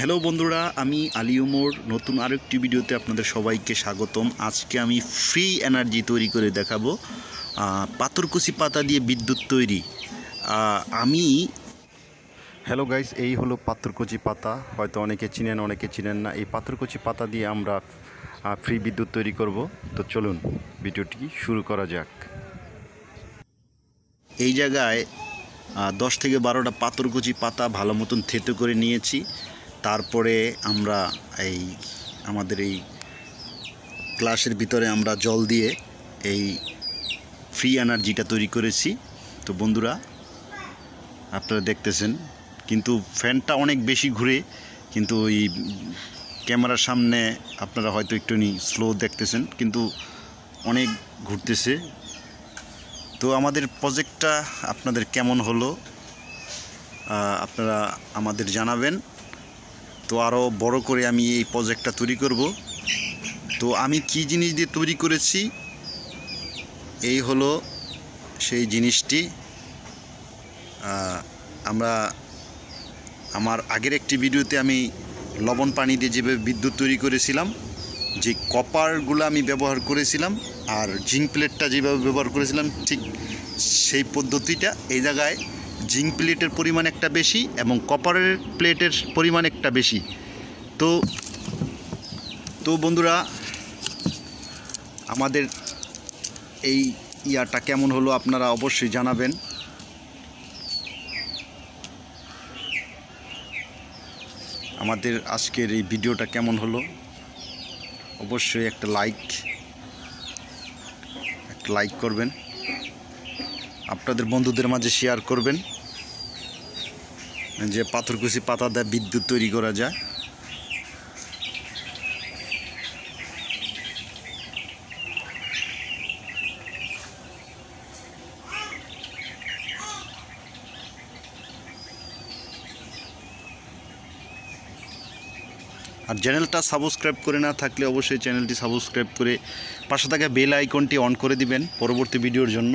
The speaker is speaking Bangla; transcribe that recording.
হ্যালো বন্ধুরা, আমি আলী ওমর নতুন আরেকটি ভিডিওতে আপনাদের সবাইকে স্বাগতম। আজকে আমি ফ্রি এনার্জি তৈরি করে দেখাবো, পাথরকুচি পাতা দিয়ে বিদ্যুৎ তৈরি। আমি হ্যালো গাইস, এই হলো পাথরকুচি পাতা। হয়তো অনেকে চিনেন, অনেকে চিনেন না। এই পাথরকুচি পাতা দিয়ে আমরা ফ্রি বিদ্যুৎ তৈরি করব। তো চলুন ভিডিওটি শুরু করা যাক। এই জায়গায় 10 থেকে 12টা পাথরকুচি পাতা ভালো মতন থেতো করে নিয়েছি। তারপরে আমরা আমাদের এই গ্লাসের ভিতরে আমরা জল দিয়ে এই ফ্রি এনার্জিটা তৈরি করেছি। তো বন্ধুরা, আপনারা দেখতেছেন, কিন্তু ফ্যানটা অনেক বেশি ঘুরে, কিন্তু এই ক্যামেরার সামনে আপনারা হয়তো একটু স্লো দেখতেছেন, কিন্তু অনেক ঘুরতেছে। তো আমাদের প্রজেক্টটা আপনাদের কেমন হলো আপনারা আমাদের জানাবেন। তো আরও বড় করে আমি এই প্রজেক্টটা তৈরি করব। তো আমি কি জিনিস দিয়ে তৈরি করেছি, এই হলো সেই জিনিসটি। আমার আগের একটি ভিডিওতে আমি লবণ পানি দিয়ে যেভাবে বিদ্যুৎ তৈরি করেছিলাম, যে কপারগুলো আমি ব্যবহার করেছিলাম আর জিঙ্ক প্লেটটা যেভাবে ব্যবহার করেছিলাম, ঠিক সেই পদ্ধতিটা এই জায়গায় জিঙ্ক প্লেটের পরিমাণ একটা বেশি এবং কপারের প্লেটের পরিমাণ একটা বেশি। তো বন্ধুরা, আমাদের এই ইয়াটা কেমন হলো আপনারা অবশ্যই জানাবেন। আমাদের আজকের এই ভিডিওটা কেমন হলো অবশ্যই একটা লাইক করবেন, আপনাদের বন্ধুদের মাঝে শেয়ার করবেন যে পাথরকুচি পাতা দিয়ে বিদ্যুৎ তৈরি করা যায়। আর চ্যানেলটা সাবস্ক্রাইব করে না থাকলে অবশ্যই চ্যানেলটি সাবস্ক্রাইব করে পাশে থাকা বেল আইকনটি অন করে দিবেন পরবর্তী ভিডিওর জন্য।